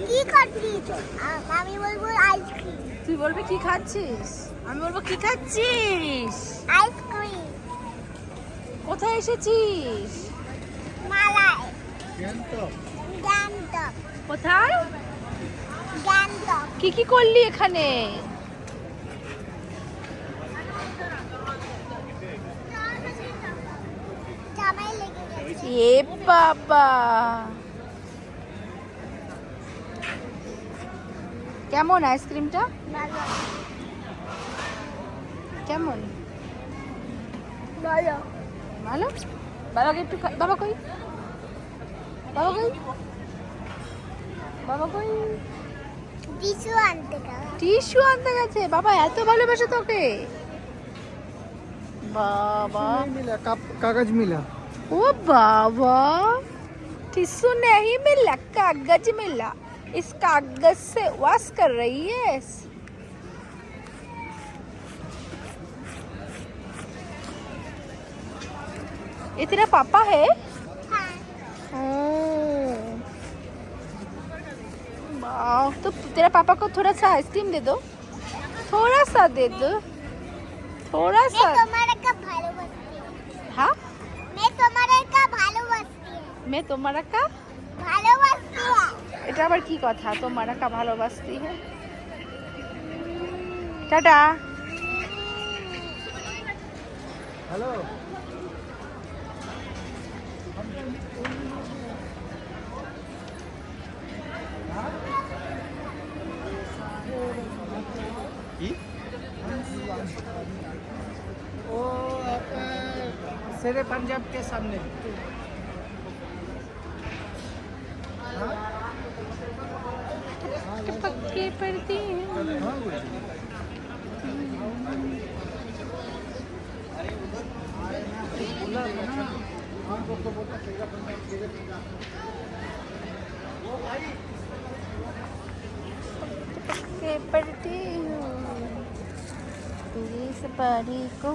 কি খাচ্ছিস? আমি বলবো আইসক্রিম। তুই বলবি কি খাচ্ছিস, আমি বলবো কি খাচ্ছিস। আইসক্রিম। কোথায় এসেছিস? মালাই। গ্যাংটক। গ্যাংটক। কোথায়? গ্যাংটক। কি কি করলি এখানে? জামাই লেগে গেছে। এ বাবা, কেমন আইসক্রিমটা? ভালো। কেমন? ভালো। ভালো। বাবাকে একটু বাবা কই, বাবা কই, বাবা কই? টিস্যু আনতে গেল। টিস্যু আনতে গেছে। বাবা এত ভালোবাসে তোকে। बाबा नहीं मिला, कागज मिला। ओ बाबा, टिश्यू नहीं मिला, कागज मिला। इस कागज से वॉश कर रही है। ये तेरा पापा है? হ্যাঁ। वाह, तो तेरा पापा को थोड़ा सा आइसक्रीम दे दो, थोड़ा सा दे दो, थोड़ा मैं सा। तुम्हारे का ভালোবাসি। हाँ, मैं तुम्हारे का ভালোবাসি। मैं तुम्हारा का। ভালোবাসি। এটা আবার কি কথা, তোমারা কা ভালোবাসতি है? টাটা। हेलो। वो शेरे पंजाब के सामने। पक्के पड़ती हैं। पक्के पड़ती हूँ तेरी सवारी को।